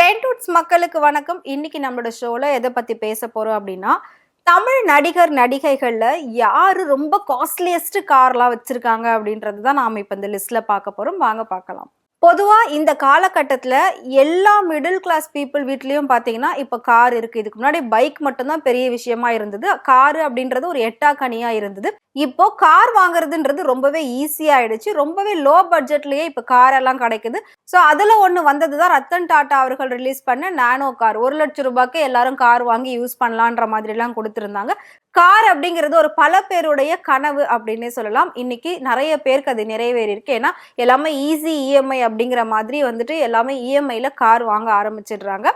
ட்ரெண்ட்வுட்ஸ் மக்களுக்கு வணக்கம். இன்னைக்கு நம்மளோட ஷோல எதை பத்தி பேச போறோம் அப்படின்னா, தமிழ் நடிகர் நடிகைகள்ல யாரு ரொம்ப காஸ்ட்லியஸ்ட் கார்லாம் வச்சிருக்காங்க அப்படின்றது தான் நாம இப்ப இந்த லிஸ்ட்ல பார்க்க போறோம். வாங்க பார்க்கலாம். பொதுவா இந்த காலகட்டத்துல எல்லா மிடில் கிளாஸ் பீப்புள் வீட்லயும் பாத்தீங்கன்னா இப்ப கார் இருக்கு. இதுக்கு முன்னாடி பைக் மட்டும்தான் பெரிய விஷயமா இருந்தது. காரு அப்படின்றது ஒரு எட்டாக்கனியா இருந்தது. இப்போ கார் வாங்குறதுன்றது ரொம்பவே ஈஸியா ஆயிடுச்சு. ரொம்பவே லோ பட்ஜெட்லயே இப்ப கார் எல்லாம் கிடைக்குது. சோ அதுல ஒண்ணு வந்ததுதான் ரத்தன் டாடா அவர்கள் ரிலீஸ் பண்ண நானோ கார். 1,00,000 ரூபாய்க்கு எல்லாரும் கார் வாங்கி யூஸ் பண்ணலான்ற மாதிரி எல்லாம் கொடுத்திருந்தாங்க. கார் அப்படிங்கிறது ஒரு பல பேருடைய கனவு அப்படின்னே சொல்லலாம். இன்னைக்கு நிறைய பேருக்கு அது நிறைவேறி இருக்கு. ஏன்னா எல்லாமே ஈஸி இஎம்ஐ அப்படிங்கிற மாதிரி வந்துட்டு எல்லாமே இஎம்ஐல கார் வாங்க ஆரம்பிச்சிடுறாங்க.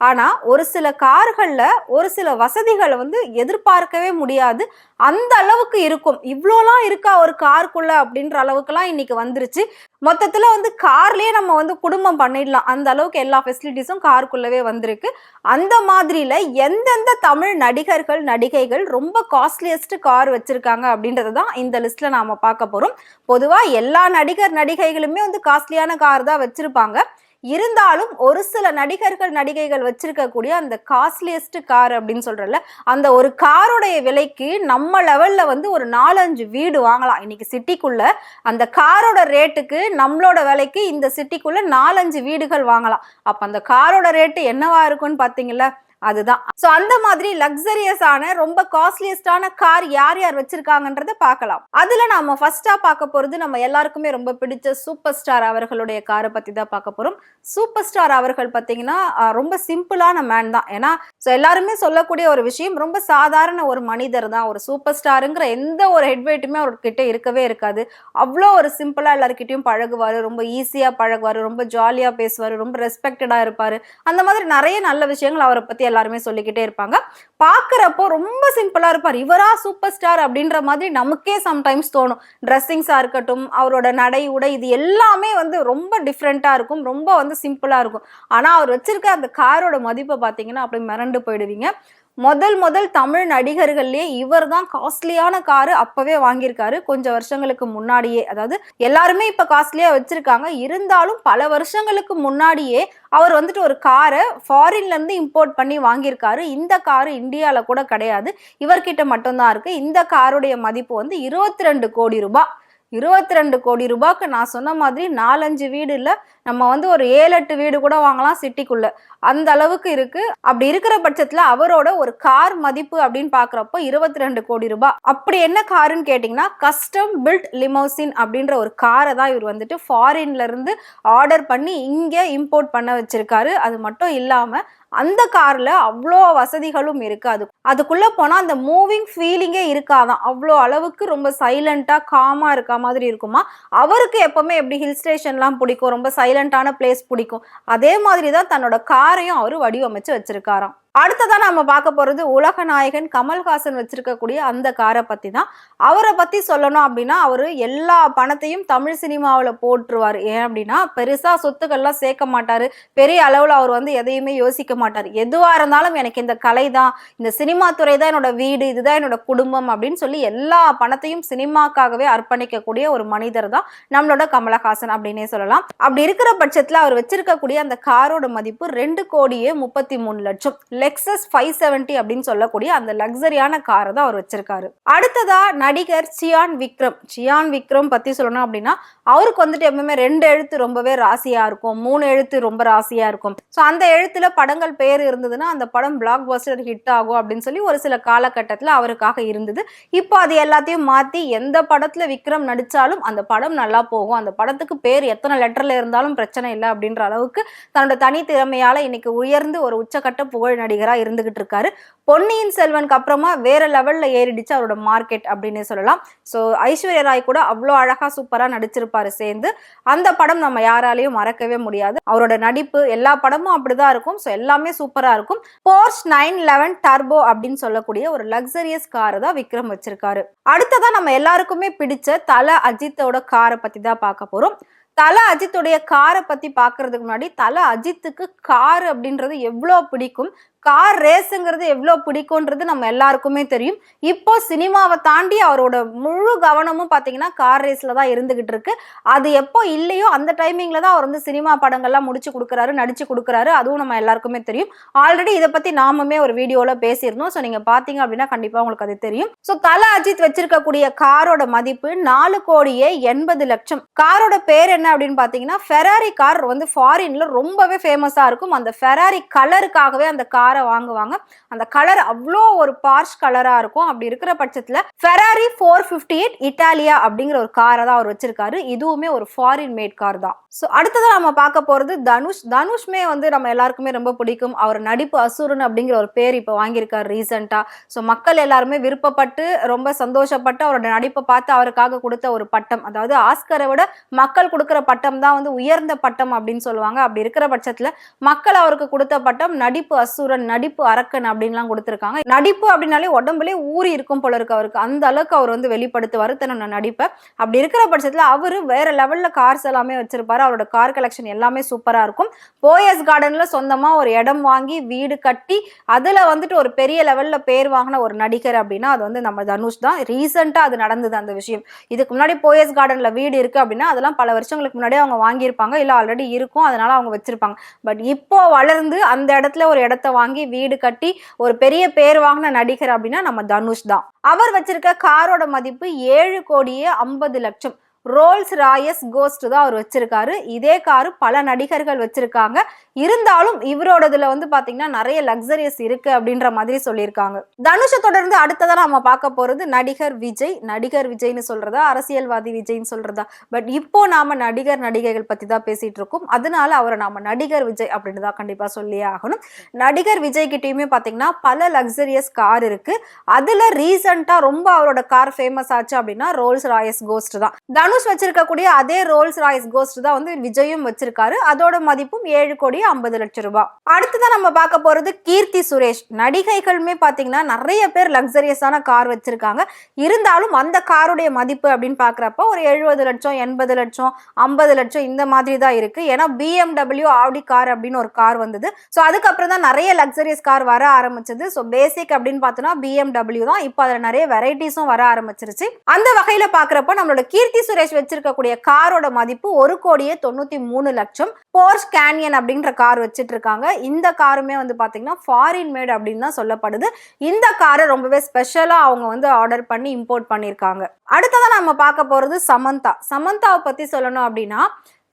ஆனா ஒரு சில கார்கள்ல ஒரு சில வசதிகளை எதிர்பார்க்கவே முடியாது. அந்த அளவுக்கு இருக்கும். இவ்வளோலாம் இருக்கா ஒரு காருக்குள்ள அப்படின்ற அளவுக்குலாம் இன்னைக்கு வந்துருச்சு. மொத்தத்துல கார்லயே நம்ம குடும்பம் பண்ணிடலாம். அந்த அளவுக்கு எல்லா ஃபெசிலிட்டிஸும் காருக்குள்ளவே வந்திருக்கு. அந்த மாதிரில எந்தெந்த தமிழ் நடிகர்கள் நடிகைகள் ரொம்ப காஸ்ட்லியஸ்ட் கார் வச்சிருக்காங்க அப்படின்றது தான் இந்த லிஸ்ட்ல நாம பார்க்க போறோம். பொதுவா எல்லா நடிகர் நடிகைகளுமே காஸ்ட்லியான கார் தான் வச்சிருப்பாங்க. இருந்தாலும் ஒரு சில நடிகர்கள் நடிகைகள் வச்சிருக்கக்கூடிய அந்த காஸ்ட்லியஸ்ட் கார் அப்படின்னு சொல்றல, அந்த ஒரு காரோடைய விலைக்கு நம்ம லெவல்ல ஒரு 4-5 வீடு வாங்கலாம். இன்னைக்கு சிட்டிக்குள்ள அந்த காரோட ரேட்டுக்கு நம்மளோட விலைக்கு இந்த சிட்டிக்குள்ள 4-5 வீடுகள் வாங்கலாம். அப்ப அந்த காரோட ரேட்டு என்னவா இருக்கும்னு பாத்தீங்களா? அதுதான். சோ அந்த மாதிரி லக்ஸரியஸான ரொம்ப காஸ்ட்லியஸ்டான கார் யார் யார் வச்சிருக்காங்கன்றத பார்க்கலாம். அதுல நாம ஃபர்ஸ்டா பார்க்க போறது நம்ம எல்லாருக்குமே ரொம்ப பிடிச்ச சூப்பர் ஸ்டார் அவர்களுடைய காரை பத்தி தான் பார்க்க போறோம். சூப்பர் ஸ்டார் அவர்கள் பாத்தீங்கன்னா ரொம்ப சிம்பிளான மேன் தான். ஏன்னா எல்லாருமே சொல்லக்கூடிய ஒரு விஷயம், ரொம்ப சாதாரண ஒரு மனிதர் தான். ஒரு சூப்பர் ஸ்டாருங்கிற எந்த ஒரு ஹெட்வெயிட்டுமே அவர்கிட்ட இருக்கவே இருக்காது. அவ்வளோ ஒரு சிம்பிளா எல்லாருக்கிட்டையும் பழகுவாரு. ரொம்ப ஈஸியா பழகுவாரு. ரொம்ப ஜாலியா பேசுவாரு. ரொம்ப ரெஸ்பெக்டடா இருப்பாரு. அந்த மாதிரி நிறைய நல்ல விஷயங்கள் அவரை பத்தி எல்லாருமே சொல்லிக்கிட்டே இருப்பாங்க. பாக்குறப்போ ரொம்ப சிம்பிளா இருப்பார். இவரா சூப்பர் ஸ்டார் அப்படின்ற மாதிரி நமக்கே சம்டைம்ஸ் தோணும். ட்ரெஸ்ஸிங்ஸா இருக்கட்டும், அவரோட நடை உடை, இது எல்லாமே ரொம்ப டிஃப்ரெண்டா இருக்கும். ரொம்ப சிம்பிளா இருக்கும். ஆனா அவர் வச்சிருக்க அந்த காரோட மதிப்பை பாத்தீங்கன்னா அப்படி மிரண்டு போயிடுவீங்க. முதல் தமிழ் நடிகர்கள்லயே இவர் தான் காஸ்ட்லியான காரு அப்பவே வாங்கியிருக்காரு. கொஞ்சம் வருஷங்களுக்கு முன்னாடியே. அதாவது எல்லாருமே இப்ப காஸ்ட்லியா வச்சிருக்காங்க. இருந்தாலும் பல வருஷங்களுக்கு முன்னாடியே அவர் ஒரு காரை ஃபாரின்ல இருந்து இம்போர்ட் பண்ணி வாங்கியிருக்காரு. இந்த காரு இந்தியால கூட கிடையாது, இவர்கிட்ட மட்டும்தான் இருக்கு. இந்த காருடைய மதிப்பு 22 கோடி ரூபாய். 22 கோடி ரூபாய்க்கு நான் சொன்ன மாதிரி 4-5 வீடு இல்ல, நம்ம ஒரு 7-8 வீடு கூட வாங்கலாம் சிட்டிக்குள்ள. அந்த அளவுக்கு இருக்கு. அப்படி இருக்கிற பட்சத்துல அவரோட ஒரு கார் மதிப்பு அப்படின்னு பாக்குறப்போ 22 கோடி ரூபாய். அப்படி என்ன காருன்னு கேட்டீங்கன்னா, கஸ்டம் பில்ட் லிமோசின் அப்படின்ற ஒரு காரை தான் இவர் ஃபாரின்ல இருந்து ஆர்டர் பண்ணி இங்க இம்போர்ட் பண்ண வச்சிருக்காரு. அது மட்டும் இல்லாம அந்த கார்ல அவ்வளோ வசதிகளும் இருக்கு. அதுக்குள்ள போனா அந்த மூவிங் ஃபீலிங்கே இருக்காதான். அவ்வளோ அளவுக்கு ரொம்ப சைலண்டா காமா இருக்க மாதிரி இருக்குமா. அவருக்கு எப்பவுமே எப்படி ஹில் ஸ்டேஷன்லாம் பிடிக்கும், ரொம்ப சைலண்டான பிளேஸ் பிடிக்கும். அதே மாதிரி தான் தன்னோட காரையும் அவரு வடிவமைச்சு வச்சிருக்காராம். அடுத்ததான் நம்ம பார்க்க போறது உலக நாயகன் கமல்ஹாசன் வச்சிருக்கக்கூடிய அந்த காரை பத்தி தான். அவரை பத்தி சொல்லணும் அப்படின்னா, அவரு எல்லா பணத்தையும் தமிழ் சினிமாவில் போட்டுருவாரு. ஏன் அப்படின்னா பெருசா சொத்துக்கள்லாம் சேர்க்க மாட்டாரு. பெரிய அளவுல அவர் எதையுமே யோசிக்க மாட்டார். எதுவா இருந்தாலும் எனக்கு இந்த கலை தான், இந்த சினிமா துறை தான் என்னோட வீடு, இதுதான் என்னோட குடும்பம் அப்படின்னு சொல்லி எல்லா பணத்தையும் சினிமாக்காகவே அர்ப்பணிக்கக்கூடிய ஒரு மனிதர் தான் நம்மளோட கமலஹாசன் அப்படின்னே சொல்லலாம். அப்படி இருக்கிற பட்சத்துல அவர் வச்சிருக்கக்கூடிய அந்த காரோட மதிப்பு 2,33,00,000. லெக்ஸஸ் 570 அப்படின்னு சொல்லக்கூடிய அந்த லக்ஸரியான காரை தான் அவர் வச்சிருக்காரு. அடுத்ததா நடிகர் சியான் விக்ரம் பத்தி சொல்லணும் அப்படின்னா, அவருக்கு எப்பவுமே 2 எழுத்து ரொம்பவே ராசியா இருக்கும், 3 எழுத்து ரொம்ப ராசியா இருக்கும். சோ அந்த எழுத்துல படங்கள் பேர் இருந்ததுன்னா அந்த படம் பிளாக் பஸ்டர் ஹிட் ஆகும் அப்படின்னு சொல்லி ஒரு சில காலகட்டத்துல அவருக்காக இருந்தது. இப்போ அது எல்லாத்தையும் மாத்தி எந்த படத்துல விக்ரம் நடிச்சாலும் அந்த படம் நல்லா போகும், அந்த படத்துக்கு பேர் எத்தனை லெட்டர்ல இருந்தாலும் பிரச்சனை இல்லை அப்படின்ற அளவுக்கு தன்னோட தனி திறமையால இன்னைக்கு உயர்ந்து ஒரு உச்சக்கட்ட புகழ் நடிகரா இருந்துகிட்டு இருக்காரு. பொன்னியின் செல்வனுக்கு அப்புறமா வேற லெவல்ல ஏறிடுச்சு அவரோட மார்க்கெட் அப்படின்னு சொல்லலாம். சோ ஐஸ்வர்யா ராய் கூட அவ்வளோ அழகா சூப்பரா நடிச்சிருப்பாரு சேர்ந்து. அந்த படம் நம்ம யாராலையும் மறக்கவே முடியாது. அவரோட நடிப்பு எல்லா படமும் அப்படிதான் இருக்கும். சோ எல்லாமே சூப்பரா இருக்கும். போர்ஷ் 911 டர்போ அப்படின்னு சொல்லக்கூடிய ஒரு லக்ஸரியஸ் காரை தான் விக்ரம் வச்சிருக்காரு. அடுத்ததான் நம்ம எல்லாருக்குமே பிடிச்ச தல அஜித்தோட காரை பத்தி தான் பார்க்க போறோம். தல அஜித்துடைய காரை பத்தி பாக்குறதுக்கு முன்னாடி, தல அஜித்துக்கு கார் அப்படின்றது எவ்வளவு பிடிக்கும், கார் ரேஸுங்கிறது எவ்வளவு பிடிக்கும்ன்றது நம்ம எல்லாருக்குமே தெரியும். இப்போ சினிமாவை தாண்டி அவரோட முழு கவனமும் பாத்தீங்கன்னா கார் ரேஸ்ல தான் இருந்துகிட்டு இருக்கு. அது எப்போ இல்லையோ அந்த டைமிங்ல தான் அவர் வந்து சினிமா படங்கள்லாம் முடிச்சு கொடுக்குறாரு, நடிச்சு கொடுக்குறாரு. அதுவும் நம்ம எல்லாருக்குமே தெரியும். ஆல்ரெடி இதை பத்தி நாமுமே ஒரு வீடியோல பேசியிருந்தோம். ஸோ நீங்க பாத்தீங்க அப்படின்னா கண்டிப்பா உங்களுக்கு அது தெரியும். ஸோ தல அஜித் வச்சிருக்கக்கூடிய காரோட மதிப்பு 4,80,00,000. காரோட பேர் என்ன அப்படின்னு பாத்தீங்கன்னா ஃபெராரி கார் வந்து ஃபாரின்ல ரொம்பவே ஃபேமஸா இருக்கும். அந்த ஃபெராரி கலருக்காகவே அந்த காரை வாங்குவாங்க. அந்த கலர் அவ்வளோ ஒரு பார்ஷ் கலரா இருக்கும். அப்படி இருக்கிற பட்சத்துல ஃபெராரி 458 இட்டாலியா அப்படிங்கிற ஒரு காரை தான் அவர் வச்சிருக்காரு. இதுவுமே ஒரு ஃபாரின் மேட் கார் தான். ஸோ அடுத்ததான் நம்ம பார்க்க போறது தனுஷ். தனுஷ்மே வந்து நம்ம எல்லாருக்குமே ரொம்ப பிடிக்கும். அவர் நடிப்பு அசுரன் அப்படிங்கிற ஒரு பேர் இப்போ வாங்கியிருக்காரு ரீசெண்டா. ஸோ மக்கள் எல்லாருமே விருப்பப்பட்டு ரொம்ப சந்தோஷப்பட்டு அவரோட நடிப்பை பார்த்து அவருக்காக கொடுத்த ஒரு பட்டம், அதாவது ஆஸ்கரை விட மக்கள் கொடுக்குற பட்டம் தான் வந்து உயர்ந்த பட்டம் அப்படின்னு சொல்லுவாங்க. அப்படி இருக்கிற பட்சத்துல மக்கள் அவருக்கு கொடுத்த பட்டம் நடிப்பு அசுரன், நடிப்பு அரக்கன் அப்படின்லாம் கொடுத்துருக்காங்க. நடிப்பு அப்படின்னாலே உடம்புலே ஊறி இருக்கும் போல இருக்கு அவருக்கு. அந்த அளவுக்கு அவர் வந்து வெளிப்படுத்துவாரு தன்னோட நடிப்பை. அப்படி இருக்கிற பட்சத்துல அவரு வேற லெவல்ல கார்ஸ் எல்லாமே வச்சிருப்பாரு. அவரோட கார் கலெக்ஷன் எல்லாமே சூப்பரா இருக்கும். போயஸ் கார்டன்ல சொந்தமா ஒரு இடம் வாங்கி வீடு கட்டி அதுல வந்துட்டு ஒரு பெரிய லெவல்ல பேர் வாங்கின ஒரு நடிகர் அப்படின்னா அது வந்து நம்ம தனுஷ் தான். ரீசெண்டா அது நடந்தது அந்த விஷயம். இதுக்கு முன்னாடி போயஸ் கார்டன்ல வீடு இருக்கு அப்படின்னா அதெல்லாம் பல வருஷங்களுக்கு முன்னாடியே அவங்க வாங்கியிருப்பாங்க, இல்ல ஆல்ரெடி இருக்கும், அதனால அவங்க வச்சிருப்பாங்க. பட் இப்போ வளர்ந்து அந்த இடத்துல ஒரு இடத்த வாங்கி வீடு கட்டி ஒரு பெரிய பேர் வாங்கின நடிகர் அப்படின்னா நம்ம தனுஷ் தான். அவர் வச்சிருக்க காரோட மதிப்பு 7,50,00,000. ரோல்ஸ் ராயஸ் கோஸ்ட் தான் அவர் வச்சிருக்காரு. இதே காரு பல நடிகர்கள் வச்சிருக்காங்க. இருந்தாலும் இவரோடதுல வந்து பாத்தீங்கன்னா நிறைய லக்ஸரியஸ் இருக்கு அப்படின்ற மாதிரி சொல்லியிருக்காங்க. தனுஷை தொடர்ந்து அடுத்ததான் நம்ம பார்க்க போறது நடிகர் விஜய். நடிகர் விஜய்னு சொல்றதா அரசியல்வாதி விஜய்னு சொல்றதா? பட் இப்போ நாம நடிகர் நடிகைகள் பத்தி தான் பேசிட்டு இருக்கோம். அதனால அவரை நாம நடிகர் விஜய் அப்படின்னு தான் கண்டிப்பா சொல்லியே ஆகணும். நடிகர் விஜய் கிட்டயுமே பாத்தீங்கன்னா பல லக்ஸரியஸ் கார் இருக்கு. அதுல ரீசெண்டா ரொம்ப அவரோட கார் ஃபேமஸ் ஆச்சு அப்படின்னா ரோல்ஸ் ராயஸ் கோஸ்ட் தான். தனுஷ் வச்சிருக்கக்கூடிய அதே ரோல்ஸ் ராய்ஸ் கோஸ்ட் தான் வந்து விஜயும் வச்சிருக்காரு. அதோட மதிப்பும் 7,50,00,000 ரூபாய். அடுத்ததான் நம்ம பார்க்க போறது கீர்த்தி சுரேஷ். நடிகைகளுமே பாத்தீங்கன்னா நிறைய பேர் லக்ஸரியஸான கார் வச்சிருக்காங்க. இருந்தாலும் அந்த காருடைய மதிப்பு அப்படின்னு பாக்குறப்ப ஒரு 70 லட்சம், 80 லட்சம், 50 லட்சம் இந்த மாதிரி தான் இருக்கு. ஏன்னா BMW ஆடி கார் அப்படின்னு ஒரு கார் வந்தது. ஸோ அதுக்கப்புறம் தான் நிறைய லக்ஸரியஸ் கார் வர ஆரம்பிச்சது. ஸோ பேசிக் அப்படின்னு பார்த்தோம்னா BMW தான். இப்போ அதுல நிறைய வெரைட்டிஸும் வர ஆரம்பிச்சிருச்சு. அந்த வகையில பாக்குறப்ப நம்மளோட கீர்த்தி சுரேஷ் வச்சிருக்கக்கூடிய காரோட மதிப்பு 1,93,00,000. போர்ஷ் கேனியன் அப்படின்ற கார் வச்சிட்டு இருக்காங்க. இந்த காருமே வந்து பாத்தீங்கன்னா ஃபாரின் மேட் அப்படின்னு தான் சொல்லப்படுது. இந்த காரை ரொம்பவே ஸ்பெஷலா அவங்க வந்து ஆர்டர் பண்ணி இம்போர்ட் பண்ணிருக்காங்க. அடுத்ததான் நம்ம பார்க்க போறது சமந்தா. சமந்தாவை பத்தி சொல்லணும் அப்படின்னா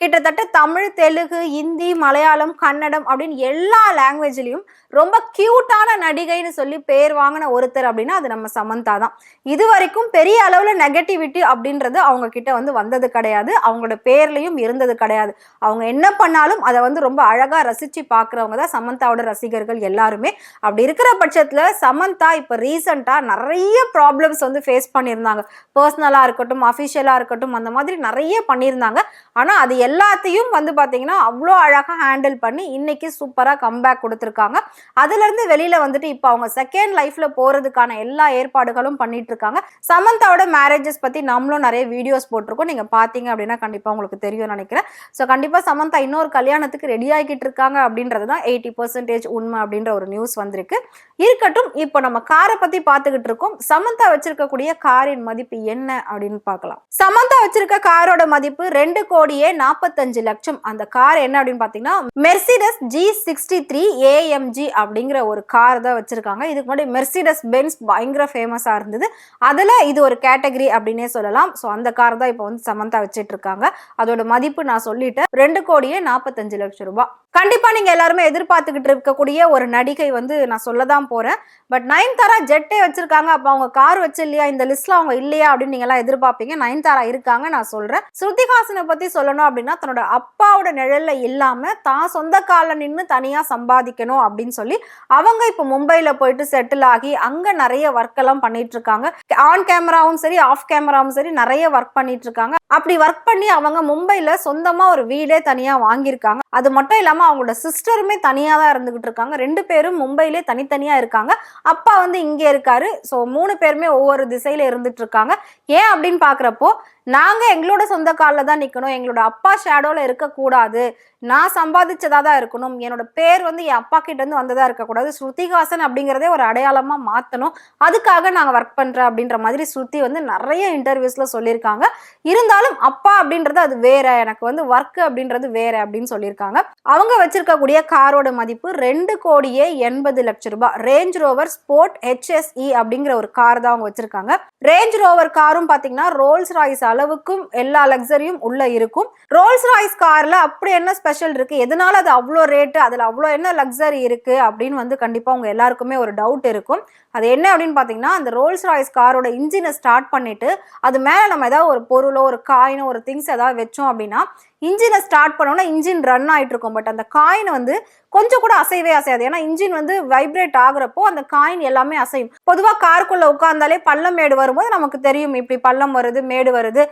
கிட்டத்தட்ட தமிழ், தெலுங்கு, ஹிந்தி, மலையாளம், கன்னடம் அப்படின்னு எல்லா லாங்குவேஜ்லயும் ரொம்ப கியூட்டான நடிகைன்னு சொல்லி பேர் வாங்கின ஒருத்தர் அப்படின்னா அது நம்ம சமந்தா தான். இது வரைக்கும் பெரிய அளவுல நெகட்டிவிட்டி அப்படின்றது அவங்க கிட்ட வந்து வந்தது கிடையாது. அவங்களோட பேர்லயும் இருந்தது கிடையாது. அவங்க என்ன பண்ணாலும் அதை வந்து ரொம்ப அழகா ரசிச்சு பாக்குறவங்க தான் சமந்தாவோட ரசிகர்கள் எல்லாருமே. அப்படி இருக்கிற பட்சத்துல சமந்தா இப்ப ரீசெண்டா நிறைய ப்ராப்ளம்ஸ் வந்து ஃபேஸ் பண்ணியிருந்தாங்க. பர்சனலா இருக்கட்டும், அஃபிஷியலா இருக்கட்டும், அந்த மாதிரி நிறைய பண்ணியிருந்தாங்க. ஆனா அது எல்லாத்தையும் வந்து பாத்தீங்கன்னா அவ்வளோ அழகா ஹேண்டில் பண்ணி இன்னைக்கு சூப்பரா கம்பேக் கொடுத்துருக்காங்க. அதுல இருந்து வெளியில வந்துட்டு இப்போ அவங்க செகண்ட் லைஃப்ல போறதுக்கான எல்லா ஏற்பாடுகளும் பண்ணிட்டு இருக்காங்க. சமந்தாவோட மேரேஜஸ் பத்தி நம்மளும் நிறைய வீடியோஸ் போட்டிருக்கோம். நீங்க பாத்தீங்க அப்படின்னா கண்டிப்பா உங்களுக்கு தெரியும் நினைக்கிறேன். ஸோ கண்டிப்பா சமந்தா இன்னொரு கல்யாணத்துக்கு ரெடி ஆகிட்டு இருக்காங்க அப்படின்றது தான் 80% உண்மை அப்படின்ற ஒரு நியூஸ் வந்திருக்கு. இருக்கட்டும், இப்போ நம்ம காரை பத்தி பார்த்துக்கிட்டு இருக்கோம். சமந்தா வச்சிருக்கக்கூடிய காரின் மதிப்பு என்ன அப்படின்னு பார்க்கலாம். சமந்தா வச்சிருக்க காரோட மதிப்பு 2,45,00,000. அந்த கார் என்ன அப்படின்னு பாத்தீங்கன்னா மெர்சிடஸ் G63 AMG அப்படிங்கிற ஒரு கார் தான் வச்சிருக்காங்க. இதுக்கு முன்னாடி மெர்சிடஸ் பென்ஸ் பயங்கர ஃபேமஸா இருந்தது. அதுல இது ஒரு கேட்டகரி அப்படின்னே சொல்லலாம். ஸோ அந்த கார் தான் இப்போ வந்து சமந்தா வச்சிட்டு இருக்காங்க. அதோட மதிப்பு நான் சொல்லிட்டேன், 2,45,00,000 ரூபாய். கண்டிப்பா நீங்க எல்லாருமே எதிர்பார்த்துக்கிட்டு இருக்கக்கூடிய ஒரு நடிகை வந்து நான் சொல்லதான் போறேன். பட் நயன்தாரா ஜெட்டே வச்சிருக்காங்க. அப்ப அவங்க கார் வச்சு இல்லையா, இந்த லிஸ்ட்ல அவங்க இல்லையா அப்படின்னு நீங்க எல்லாம் எதிர்பார்ப்பீங்க. நயன்தாரா இருக்காங்க, நான் சொல்றேன். ஸ்ருதிஹாசனை பத்தி சொல்லணும் அப்படின்னா தன்னோட அப்பாவோட நிழல்ல இல்லாம தான் சொந்த கால நின்று தனியா சம்பாதிக்கணும் அப்படின்னு சொல்லி அவங்க இப்ப மும்பைல போயிட்டு செட்டில் ஆகி அங்க நிறைய ஒர்க் எல்லாம் பண்ணிட்டு இருக்காங்க. ஆன் கேமராவும் சரி, ஆஃப் கேமராவும் சரி நிறைய ஒர்க் பண்ணிட்டு இருக்காங்க. அப்படி ஒர்க் பண்ணி அவங்க மும்பைல சொந்தமா ஒரு வீடே தனியா வாங்கியிருக்காங்க. அது மட்டும் இல்லாம அவங்களோட சிஸ்டருமே தனியா தான் இருந்துகிட்டு இருக்காங்க. 2 பேரும் மும்பையிலே தனித்தனியா இருக்காங்க. அப்பா வந்து இங்க இருக்காரு. ஸோ 3 பேருமே ஒவ்வொரு திசையில இருந்துட்டு இருக்காங்க. ஏன் அப்படின்னு பாக்குறப்போ நாங்க எங்களோட சொந்த காலில் தான் நிக்கணும், எங்களோட அப்பா ஷேடோல இருக்கக்கூடாது, நான் சம்பாதிச்சதா தான் இருக்கணும், என்னோட பேர் வந்து என் அப்பா கிட்ட இருந்து வந்ததா இருக்கக்கூடாது, ஸ்ருதிஹாசன் அப்படிங்கிறதே ஒரு அடையாளமா மாத்தணும், அதுக்காக நாங்க ஒர்க் பண்றேன் அப்படின்ற மாதிரி ஸ்ருதி வந்து நிறைய இன்டர்வியூஸ்ல சொல்லியிருக்காங்க. இருந்தாலும் அப்பா அப்படின்றது அது வேற, எனக்கு வந்து ஒர்க் அப்படின்றது வேற அப்படின்னு சொல்லியிருக்காங்க. அவங்க வச்சிருக்கக்கூடிய காரோட மதிப்பு 2,80,00,000 ரூபாய். ரேஞ்ச் ரோவர் ஸ்போர்ட் HSE அப்படிங்கிற ஒரு கார் தான் அவங்க வச்சிருக்காங்க. ரேஞ்ச் ரோவர் காரும் பாத்தீங்கன்னா ரோல்ஸ் ராய்ஸ் அளவுக்கும் எல்லா லக்ஸரியும் உள்ள இருக்கும். ரோல்ஸ் ராய்ஸ் கார்ல அப்படி என்ன ஸ்பெஷல் இருக்கு, எதனால அது அவ்வளோ ரேட்டு, அதுல அவ்வளோ என்ன லக்ஸரி இருக்கு அப்படின்னு வந்து கண்டிப்பா உங்க எல்லாருக்குமே ஒரு டவுட் இருக்கும். அது என்ன அப்படின்னு பாத்தீங்கன்னா, அந்த ரோல்ஸ் ராய்ஸ் காரோட இன்ஜினை ஸ்டார்ட் பண்ணிட்டு அது மேல நம்ம ஏதாவது ஒரு பொருளோ ஒரு காயினோ ஒரு திங்ஸ் ஏதாவது வச்சோம் அப்படின்னா இன்ஜினை ஸ்டார்ட் பண்ணோம்னா இன்ஜின் ரன் ஆயிட்டு இருக்கும். பட் அந்த காயின் வந்து கொஞ்சம் கூட அசைவே அசையாது. ஏன்னா இன்ஜின் வந்து வைப்ரேட் ஆகுறப்போ அந்த காயின் எல்லாமே அசையும். பொதுவாக காருக்குள்ள உட்கார்ந்தாலே பள்ளம் மேடு வரும்போது நமக்கு தெரியும், இப்படி பள்ளம் வருது மேடு வருது,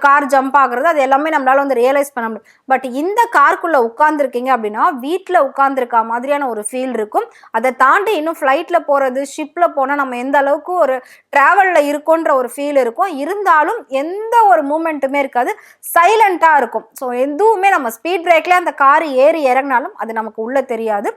கார் ஜம்ப் ஆகுறது, அது எல்லாமே நம்மளால வந்து ரியலைஸ் பண்ண முடியும். பட் இந்த காருக்குள்ள உட்கார்ந்துருக்கீங்க அப்படின்னா வீட்டில் உட்கார்ந்துருக்கா மாதிரியான ஒரு ஃபீல் இருக்கும். அதை தாண்டி இன்னும் ஃப்ளைட்ல போறது ஷிப்ல போனால் நம்ம எந்த அளவுக்கு ஒரு டிராவல்ல இருக்கோன்ற ஒரு ஃபீல் இருக்கும். இருந்தாலும் எந்த ஒரு மூமெண்ட்டுமே இருக்காது, சைலண்டா இருக்கும். ஸோ எதுவுமே நம்ம ஸ்பீட் பிரேக்ல அந்த கார் ஏறி இறங்கினாலும் அது நமக்கு உள்ள தெரியாது.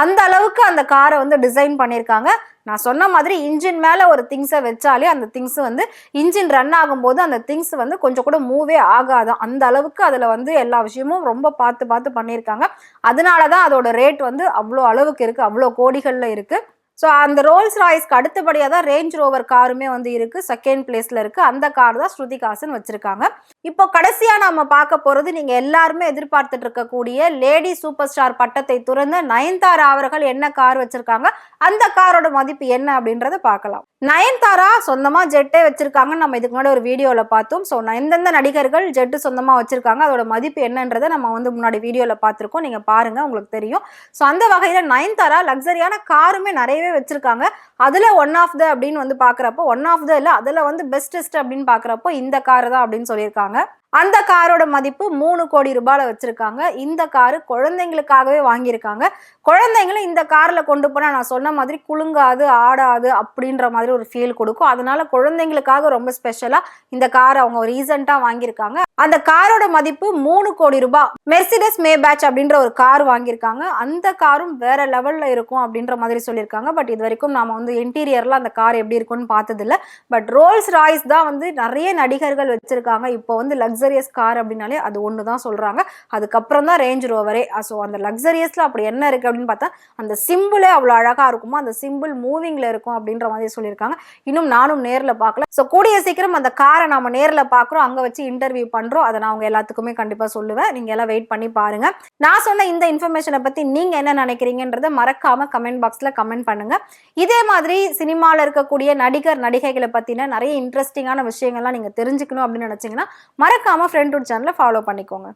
அந்த அளவுக்கு அந்த காரை வந்து டிசைன் பண்ணியிருக்காங்க. நான் சொன்ன மாதிரி இன்ஜின் மேல ஒரு திங்ஸை வச்சாலே அந்த திங்ஸ் வந்து இன்ஜின் ரன் ஆகும்போது அந்த திங்ஸ் வந்து கொஞ்சம் கூட மூவே ஆகாதான். அந்த அளவுக்கு அதுல வந்து எல்லா விஷயமும் ரொம்ப பார்த்து பார்த்து பண்ணியிருக்காங்க. அதனாலதான் அதோட ரேட் வந்து அவ்வளோ அளவுக்கு இருக்கு, அவ்வளோ கோடிகள்ல இருக்கு. ஸோ அந்த ரோல்ஸ் ராய்ஸ்க்கு அடுத்தபடியாக தான் ரேஞ்ச் ரோவர் காருமே வந்து இருக்கு, செகண்ட் பிளேஸ்ல இருக்கு. அந்த கார் தான் ஸ்ருதிஹாசன் வச்சிருக்காங்க. இப்போ கடைசியா நாம பார்க்க போறது, நீங்க எல்லாருமே எதிர்பார்த்துட்டு இருக்கக்கூடிய லேடி சூப்பர் ஸ்டார் பட்டத்தை துறந்த நயன்தாரா அவர்கள் என்ன கார் வச்சிருக்காங்க, அந்த காரோட மதிப்பு என்ன அப்படின்றத பார்க்கலாம். நயன்தாரா சொந்தமா ஜெட்டே வச்சிருக்காங்கன்னு நம்ம இதுக்கு முன்னாடி ஒரு வீடியோல பார்த்தோம். ஸோ எந்தெந்த நடிகர்கள் ஜெட்டு சொந்தமா வச்சிருக்காங்க அதோட மதிப்பு என்னன்றதை நம்ம வந்து முன்னாடி வீடியோல பார்த்துருக்கோம், நீங்க பாருங்க உங்களுக்கு தெரியும். ஸோ அந்த வகையில நயன்தாரா லக்ஸரியான காருமே நிறையவே வச்சிருக்காங்க. அதுல ஒன் ஆஃப் த அப்படின்னு வந்து பாக்குறப்போ, ஒன் ஆஃப் த இல்ல அதுல வந்து பெஸ்டஸ்ட் அப்படின்னு பாக்குறப்போ இந்த கார் தான் அப்படின்னு சொல்லியிருக்காங்க. அந்த காரோட மதிப்பு 3 கோடி ரூபாயில வச்சிருக்காங்க. இந்த காரு குழந்தைங்களுக்காகவே வாங்கியிருக்காங்க. குழந்தைங்களும் இந்த கார்ல கொண்டு போனா நான் சொன்ன மாதிரி குலுங்காது ஆடாது அப்படின்ற மாதிரி ஒரு ஃபீல் கொடுக்கும். அதனால குழந்தைங்களுக்காக ரொம்ப ஸ்பெஷலா இந்த கார் அவங்க ரீசெண்டா வாங்கியிருக்காங்க. அந்த காரோட மதிப்பு 3 கோடி ரூபாய். மெர்சிடஸ் மேபேட்ச் அப்படின்ற ஒரு கார் வாங்கியிருக்காங்க. அந்த காரும் வேற லெவல்ல இருக்கும் அப்படின்ற மாதிரி சொல்லியிருக்காங்க. பட் இது வரைக்கும் நாம வந்து இன்டீரியர்ல அந்த கார் எப்படி இருக்கும்னு பார்த்தது இல்லை. பட் ரோல்ஸ் ராய்ஸ் தான் வந்து நிறைய நடிகர்கள் வச்சிருக்காங்க. இப்போ வந்து லக்ஸரியஸ் கார் அப்படின்னாலே அது ஒன்று தான் சொல்றாங்க. அதுக்கப்புறம் தான் ரேஞ்ச் ரோவரே. ஸோ அந்த லக்ஸரியஸ்ல அப்படி என்ன இருக்கு அப்படின்னு பார்த்தா அந்த சிம்பிளே அவ்வளோ அழகா இருக்குமோ, அந்த சிம்பிள் மூவிங்ல இருக்கும் அப்படின்ற மாதிரி சொல்லியிருக்காங்க. இன்னும் நானும் நேரில் பார்க்கல. ஸோ கூடிய சீக்கிரம் அந்த காரை நாம நேரில் பார்க்குறோம், அங்கே வச்சு இன்டர்வியூ பண்றோம். அதை நான் அவங்க எல்லாத்துக்குமே கண்டிப்பா சொல்லுவேன். நீங்க எல்லாம் வெயிட் பண்ணி பாருங்க. நான் சொன்ன இந்த இன்ஃபர்மேஷனை பத்தி நீங்க என்ன நினைக்கிறீங்கன்றத மறக்காம கமெண்ட் பாக்ஸ்ல கமெண்ட் பண்ணுங்க. இதே மாதிரி சினிமால இருக்கக்கூடிய நடிகர் நடிகைகளை பத்தின நிறைய இன்ட்ரெஸ்டிங்கான விஷயங்கள்லாம் நீங்க தெரிஞ்சுக்கணும் அப்படின்னு நினைச்சீங்கன்னா மறக்காம ஃப்ரெண்ட் சேனலை ஃபாலோ பண்ணிக்கோங்க.